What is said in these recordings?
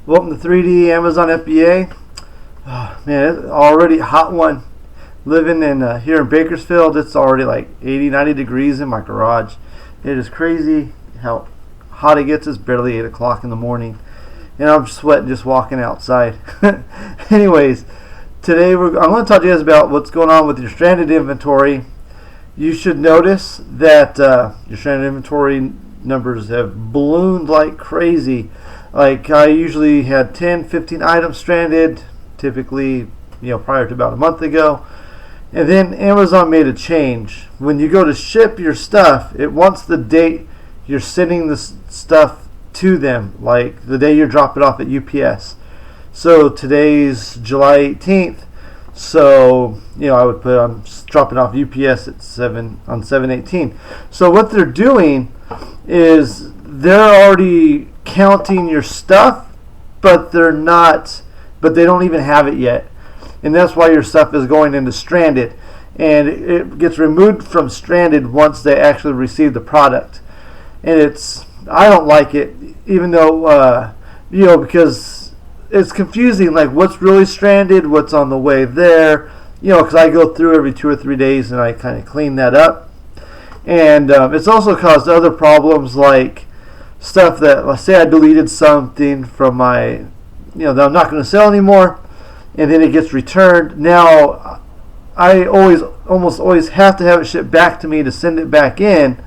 Welcome to 3D Amazon FBA. Oh, man, it's already a hot one. Living in here in Bakersfield, it's already like 80, 90 degrees in my garage. It is crazy how hot it gets. It's barely 8 o'clock in the morning, and I'm sweating just walking outside. Anyways, today I'm going to talk to you guys about what's going on with your stranded inventory. You should notice that your stranded inventory numbers have ballooned like crazy. Like I usually had 10, 15 items stranded, typically, prior to about a month ago. And then Amazon made a change. When you go to ship your stuff, it wants the date you're sending the stuff to them, like the day you drop it off at UPS. So today's July 18th. So, I would put I'm dropping off UPS at 7/18. So what they're doing is they're already counting your stuff, but they don't even have it yet. And that's why your stuff is going into stranded. And it gets removed from stranded once they actually receive the product. And I don't like it, even though, because it's confusing, like what's really stranded, what's on the way there, because I go through every 2 or 3 days and I kind of clean that up. And it's also caused other problems, like stuff that, let's say I deleted something from my, that I'm not going to sell anymore, and then it gets returned. Now, I almost always have to have it shipped back to me to send it back in,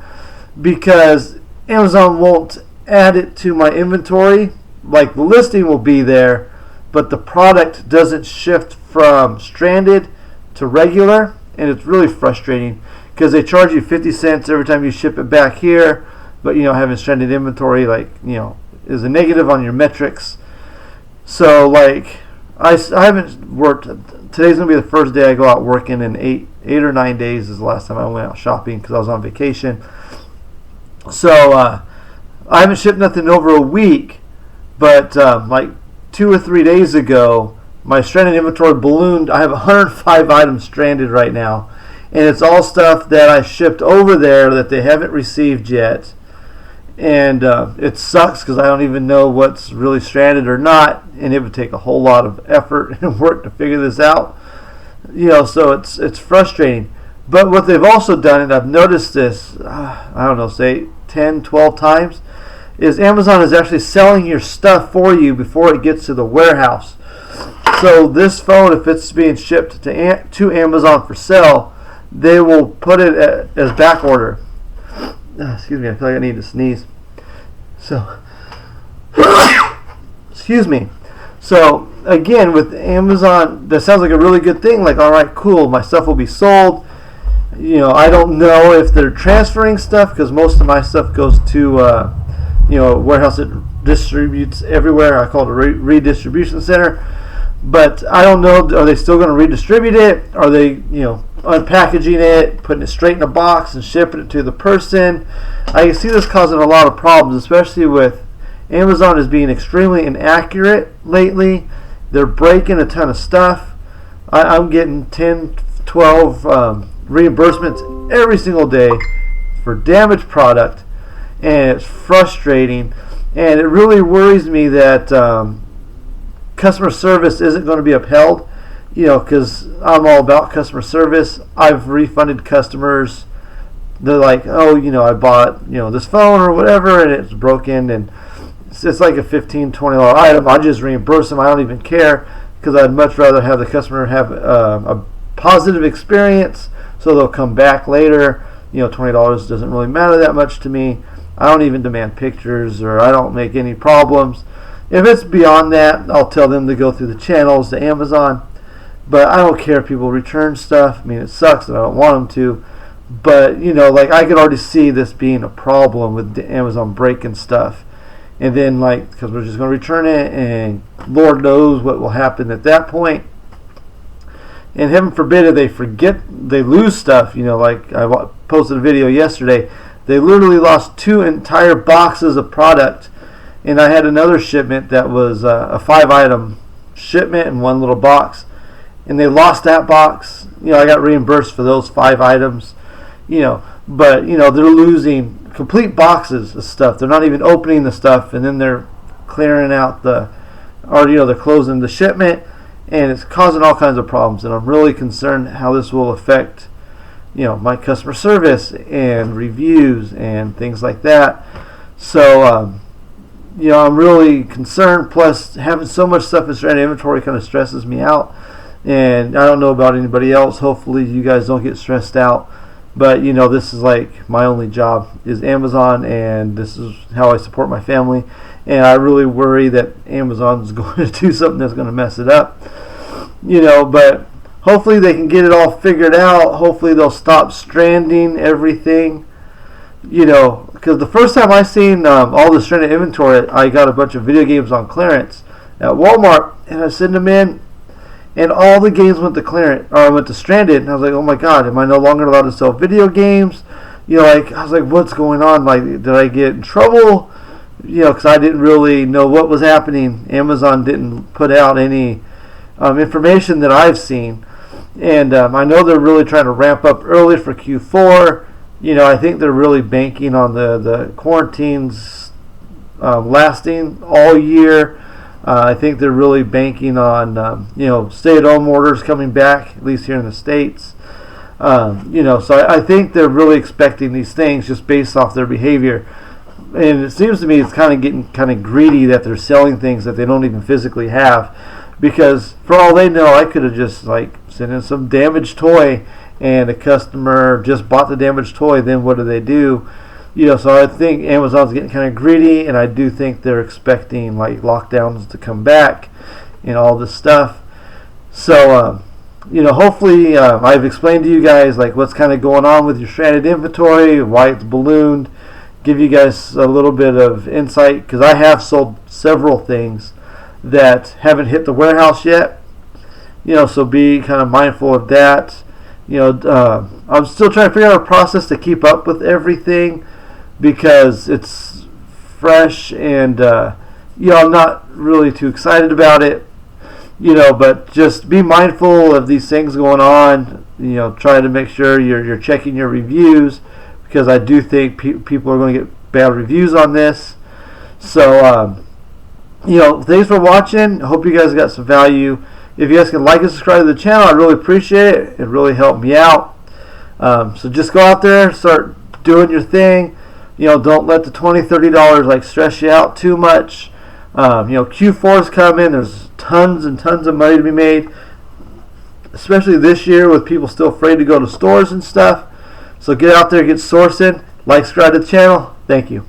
because Amazon won't add it to my inventory. Like the listing will be there, but the product doesn't shift from stranded to regular, and it's really frustrating because they charge you 50 cents every time you ship it back here, but having stranded inventory is a negative on your metrics. So like I haven't worked. Today's gonna be the first day I go out working in eight or 9 days. Is the last time I went out shopping because I was on vacation. So I haven't shipped nothing over a week, but like 2 or 3 days ago, my stranded inventory ballooned. I have 105 items stranded right now, and it's all stuff that I shipped over there that they haven't received yet. And it sucks because I don't even know what's really stranded or not, and it would take a whole lot of effort and work to figure this out. So it's frustrating. But what they've also done, and I've noticed this, I don't know, say 10, 12 times, is Amazon is actually selling your stuff for you before it gets to the warehouse. So this phone, if it's being shipped to Amazon for sale, they will put it as back order. Excuse me, I feel like I need to sneeze. So, excuse me. So, again, with Amazon, that sounds like a really good thing. Like, all right, cool, my stuff will be sold. I don't know if they're transferring stuff because most of my stuff goes to, a warehouse that distributes everywhere. I call it a redistribution center. But I don't know, are they still going to redistribute it? Are they, unpackaging it, putting it straight in a box and shipping it to the person? I can see this causing a lot of problems, especially with Amazon is being extremely inaccurate lately. They're breaking a ton of stuff. I'm getting 10, 12 reimbursements every single day for damaged product, and it's frustrating. And it really worries me that customer service isn't going to be upheld, because I'm all about customer service. I've refunded customers. They're like, oh, I bought, this phone or whatever, and it's broken, and it's like a $15, $20 item. I just reimburse them. I don't even care because I'd much rather have the customer have a positive experience so they'll come back later. $20 doesn't really matter that much to me. I don't even demand pictures, or I don't make any problems. If it's beyond that, I'll tell them to go through the channels to Amazon. But I don't care if people return stuff. I mean, it sucks that I don't want them to. But, like I could already see this being a problem with Amazon breaking stuff. And then, because we're just going to return it, and Lord knows what will happen at that point. And heaven forbid if they lose stuff. Like I posted a video yesterday. They literally lost 2 entire boxes of product. And I had another shipment that was a 5-item shipment in one little box. And they lost that box. I got reimbursed for those 5 items. But, they're losing complete boxes of stuff. They're not even opening the stuff. And then they're clearing out the or they're closing the shipment, and it's causing all kinds of problems. And I'm really concerned how this will affect my customer service and reviews and things like that. So I'm really concerned. Plus, having so much stuff in stranded inventory kind of stresses me out. And I don't know about anybody else. Hopefully you guys don't get stressed out. But this is like my only job is Amazon, and this is how I support my family. And I really worry that Amazon is going to do something that's going to mess it up. But hopefully they can get it all figured out. Hopefully they'll stop stranding everything. Because the first time I seen all the stranded inventory, I got a bunch of video games on clearance at Walmart, and I sent them in, and all the games went to clearance, or went to stranded. And I was like, oh my God, am I no longer allowed to sell video games? I was like, what's going on? Like, did I get in trouble? Because I didn't really know what was happening. Amazon didn't put out any information that I've seen. And I know they're really trying to ramp up early for Q4. I think they're really banking on the quarantines lasting all year. I think they're really banking on stay-at-home orders coming back, at least here in the States. So I think they're really expecting these things just based off their behavior. And it seems to me it's kind of getting kind of greedy that they're selling things that they don't even physically have. Because for all they know, I could have just sent in some damaged toy, and the customer just bought the damaged toy. Then what do? So I think Amazon's getting kind of greedy, and I do think they're expecting lockdowns to come back and all this stuff. So hopefully I've explained to you guys what's kind of going on with your stranded inventory, why it's ballooned, give you guys a little bit of insight, because I have sold several things that haven't hit the warehouse yet. So be kind of mindful of that. I'm still trying to figure out a process to keep up with everything, because it's fresh, and I'm not really too excited about it. But just be mindful of these things going on. Try to make sure you're checking your reviews, because I do think people are going to get bad reviews on this. So thanks for watching. I hope you guys got some value. If you guys can like and subscribe to the channel, I'd really appreciate it. It really helped me out. So just go out there, start doing your thing. Don't let the $20, $30 stress you out too much. Q4 is coming. There's tons and tons of money to be made, especially this year with people still afraid to go to stores and stuff. So get out there, get sourcing, subscribe to the channel. Thank you.